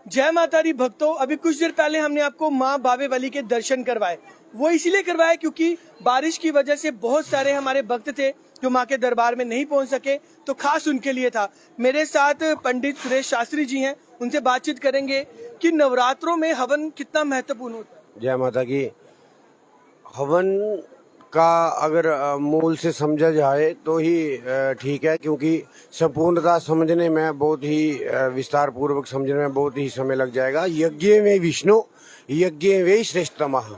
जय माता दी भक्तों, अभी कुछ देर पहले हमने आपको माँ बाबे वाली के दर्शन करवाए। वो इसीलिए करवाए क्योंकि बारिश की वजह से बहुत सारे हमारे भक्त थे जो माँ के दरबार में नहीं पहुंच सके, तो खास उनके लिए था। मेरे साथ पंडित सुरेश शास्त्री जी हैं, उनसे बातचीत करेंगे कि नवरात्रों में हवन कितना महत्वपूर्ण होता है। जय माता की। हवन का अगर मूल से समझा जाए तो ही ठीक है, क्योंकि संपूर्णता समझने में बहुत ही विस्तार पूर्वक समझने में बहुत ही समय लग जाएगा। यज्ञ में विष्णु, यज्ञ वे श्रेष्ठतमः।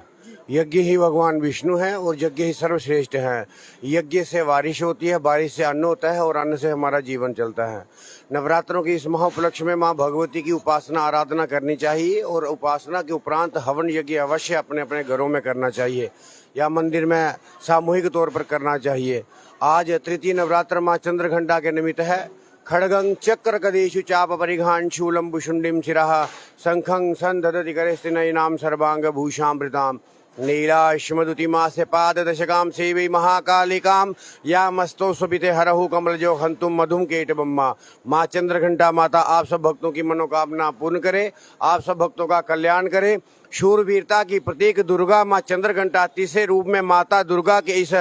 यज्ञ ही भगवान विष्णु है और यज्ञ ही सर्वश्रेष्ठ है। यज्ञ से बारिश होती है, बारिश से अन्न होता है और अन्न से हमारा जीवन चलता है। नवरात्रों के इस महाउपलक्ष्य में माँ भगवती की उपासना आराधना करनी चाहिए और उपासना के उपरांत हवन यज्ञ अवश्य अपने अपने घरों में करना चाहिए या मंदिर में सामूहिक तौर पर करना चाहिए। आज तृतीय नवरात्र माँ चंद्रघंटा के निमित्त है। खड़गं चक्र कदेशु चाप परिघान शूलम भुषुंडिम शिरः शंखं संदधति करस्तिनयनाम सर्वांग भूषामृताम नीलाश्मदुतिमास्य पाददशकां सेवै महाकालिकां या मस्तो सुपिते हरहु कमलजो हंतुम मधुम केटबम्मा। माँ चंद्रघंटा माता आप सब भक्तों की मनोकामना पूर्ण करे, आप सब भक्तों का कल्याण करे। शूरवीरता की प्रतीक दुर्गा माँ चंद्रघंटा तीसरे रूप में माता दुर्गा के इस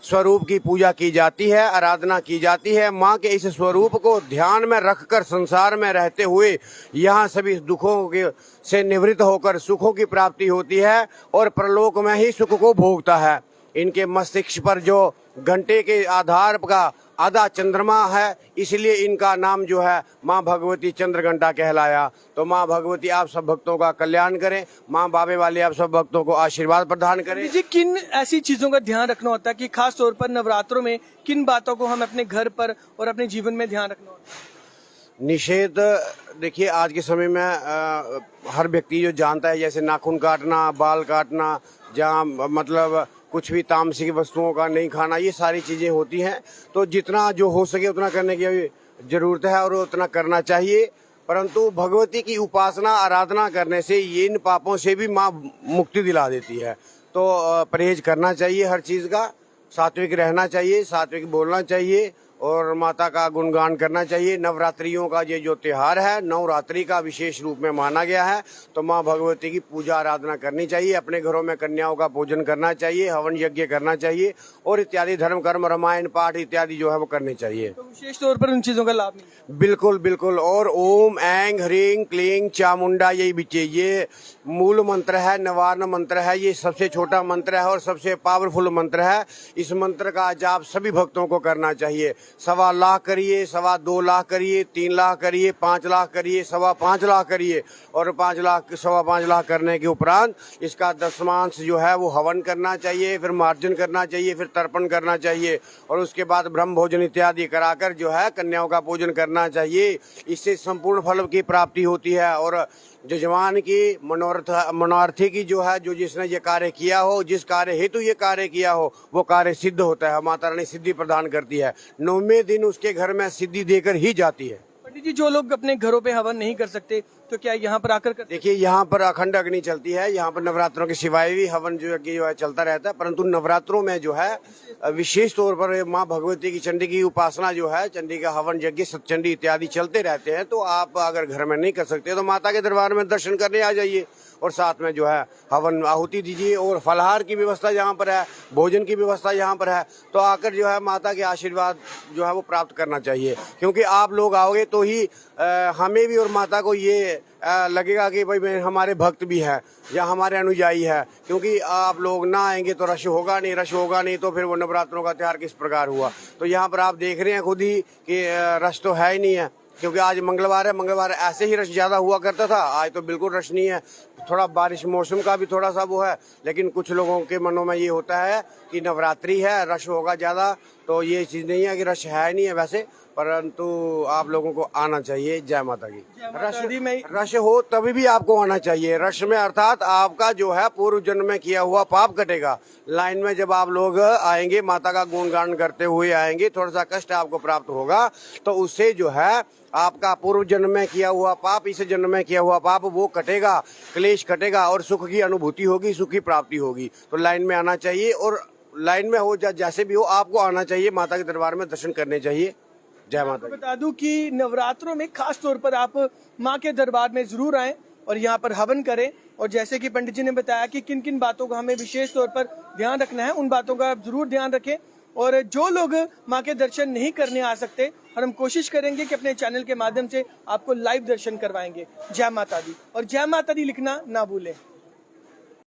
स्वरूप की पूजा की जाती है, आराधना की जाती है। माँ के इस स्वरूप को ध्यान में रखकर संसार में रहते हुए यहाँ सभी दुखों के से निवृत्त होकर सुखों की प्राप्ति होती है और परलोक में ही सुख को भोगता है। इनके मस्तिष्क पर जो घंटे के आधार का आधा चंद्रमा है, इसलिए इनका नाम जो है माँ भगवती चंद्रघंटा कहलाया। तो माँ भगवती आप सब भक्तों का कल्याण करें, माँ बाबे वाले आप सब भक्तों को आशीर्वाद प्रदान करें। जी, किन ऐसी चीजों का ध्यान रखना होता है कि खास तौर पर नवरात्रों में किन बातों को हम अपने घर पर और अपने जीवन में ध्यान रखना होता है? निषेध, देखिए आज के समय में हर व्यक्ति जो जानता है, जैसे नाखून काटना, बाल काटना, जहाँ मतलब कुछ भी तामसिक वस्तुओं का नहीं खाना, ये सारी चीज़ें होती हैं। तो जितना जो हो सके उतना करने की जरूरत है और उतना करना चाहिए। परंतु भगवती की उपासना आराधना करने से ये इन पापों से भी माँ मुक्ति दिला देती है। तो परहेज करना चाहिए हर चीज़ का, सात्विक रहना चाहिए, सात्विक बोलना चाहिए और माता का गुणगान करना चाहिए। नवरात्रियों का ये जो त्योहार है, नवरात्रि का विशेष रूप में माना गया है, तो माँ भगवती की पूजा आराधना करनी चाहिए। अपने घरों में कन्याओं का पूजन करना चाहिए, हवन यज्ञ करना चाहिए और इत्यादि धर्म कर्म रामायण पाठ इत्यादि जो है वो करने चाहिए। तो विशेष तौर पर उन चीजों का लाभ नहीं। बिल्कुल बिल्कुल। और ओम ऐंग ह्रीं क्लीं चामुंडा यही बिचे, ये मूल मंत्र है, निवारण मंत्र है। ये सबसे छोटा मंत्र है और सबसे पावरफुल मंत्र है। इस मंत्र का जाप सभी भक्तों को करना चाहिए। 1.25 लाख करिए, 2.25 लाख करिए, 3 लाख करिए, 5 लाख करिए, 5.25 लाख करिए और 5 लाख 5.25 लाख करने के उपरांत इसका दशमांश जो है वो हवन करना चाहिए, फिर मार्जन करना चाहिए, फिर तर्पण करना चाहिए और उसके बाद ब्रह्म भोजन इत्यादि कराकर जो है कन्याओं का पूजन करना चाहिए। इससे संपूर्ण फल की प्राप्ति होती है और जजमान की मनोरथी की जो है, जो जिसने ये कार्य किया हो, जिस कार्य हेतु ये कार्य किया हो, वो कार्य सिद्ध होता है। माता रानी सिद्धि प्रदान करती है, 9वें दिन उसके घर में सिद्धि देकर ही जाती है। पंडित जी, जो लोग अपने घरों पे हवन नहीं कर सकते तो क्या यहाँ पर आकर करते? देखिए, यहाँ पर अखंड अग्नि चलती है। यहाँ पर नवरात्रों के सिवाय भी हवन जो है चलता रहता है, परंतु नवरात्रों में जो है विशेष तौर पर माँ भगवती की चंडी की उपासना जो है, चंडी का हवन यज्ञ सतचंडी इत्यादि चलते रहते हैं। तो आप अगर घर में नहीं कर सकते तो माता के दरबार में दर्शन करने आ जाइए और साथ में जो है हवन आहुति दीजिए। और फलाहार की व्यवस्था यहाँ पर है, भोजन की व्यवस्था यहाँ पर है, तो आकर जो है माता के आशीर्वाद जो है वो प्राप्त करना चाहिए। क्योंकि आप लोग आओगे तो ही हमें भी और माता को ये लगेगा कि भाई हमारे भक्त भी हैं या हमारे अनुयायी है। क्योंकि आप लोग ना आएंगे तो रश होगा नहीं, रश होगा नहीं तो फिर वो नवरात्रों का त्योहार किस प्रकार हुआ। तो यहाँ पर आप देख रहे हैं खुद ही कि रश तो है ही नहीं है, क्योंकि आज मंगलवार है। मंगलवार ऐसे ही रश ज़्यादा हुआ करता था, आज तो बिल्कुल रश नहीं है। थोड़ा बारिश मौसम का भी थोड़ा सा वो है, लेकिन कुछ लोगों के मनों में ये होता है कि नवरात्रि है, रश होगा ज़्यादा। तो ये चीज़ नहीं है कि रश है नहीं है वैसे, परंतु आप लोगों को आना चाहिए। जय माता की। रश हो तभी भी आपको आना चाहिए। रश में अर्थात आपका जो है पूर्व जन्म में किया हुआ पाप कटेगा। लाइन में जब आप लोग आएंगे, माता का गुणगान करते हुए आएंगे, थोड़ा सा कष्ट आपको प्राप्त होगा, तो उससे जो है आपका पूर्व जन्म में किया हुआ पाप, इस जन्म में किया हुआ पाप वो कटेगा, क्लेश कटेगा और सुख की अनुभूति होगी, सुख की प्राप्ति होगी। तो लाइन में आना चाहिए और लाइन में हो जैसे भी हो आपको आना चाहिए, माता के दरबार में दर्शन करने चाहिए। जय माता दी। बता दूं कि नवरात्रों में खास तौर पर आप माँ के दरबार में जरूर आएं और यहाँ पर हवन करें। और जैसे कि पंडित जी ने बताया कि किन किन बातों का हमें विशेष तौर पर ध्यान रखना है, उन बातों का आप जरूर ध्यान रखें। और जो लोग माँ के दर्शन नहीं करने आ सकते, और हम कोशिश करेंगे कि अपने चैनल के माध्यम से आपको लाइव दर्शन करवाएंगे। जय माता दी, और जय माता दी लिखना ना भूलें।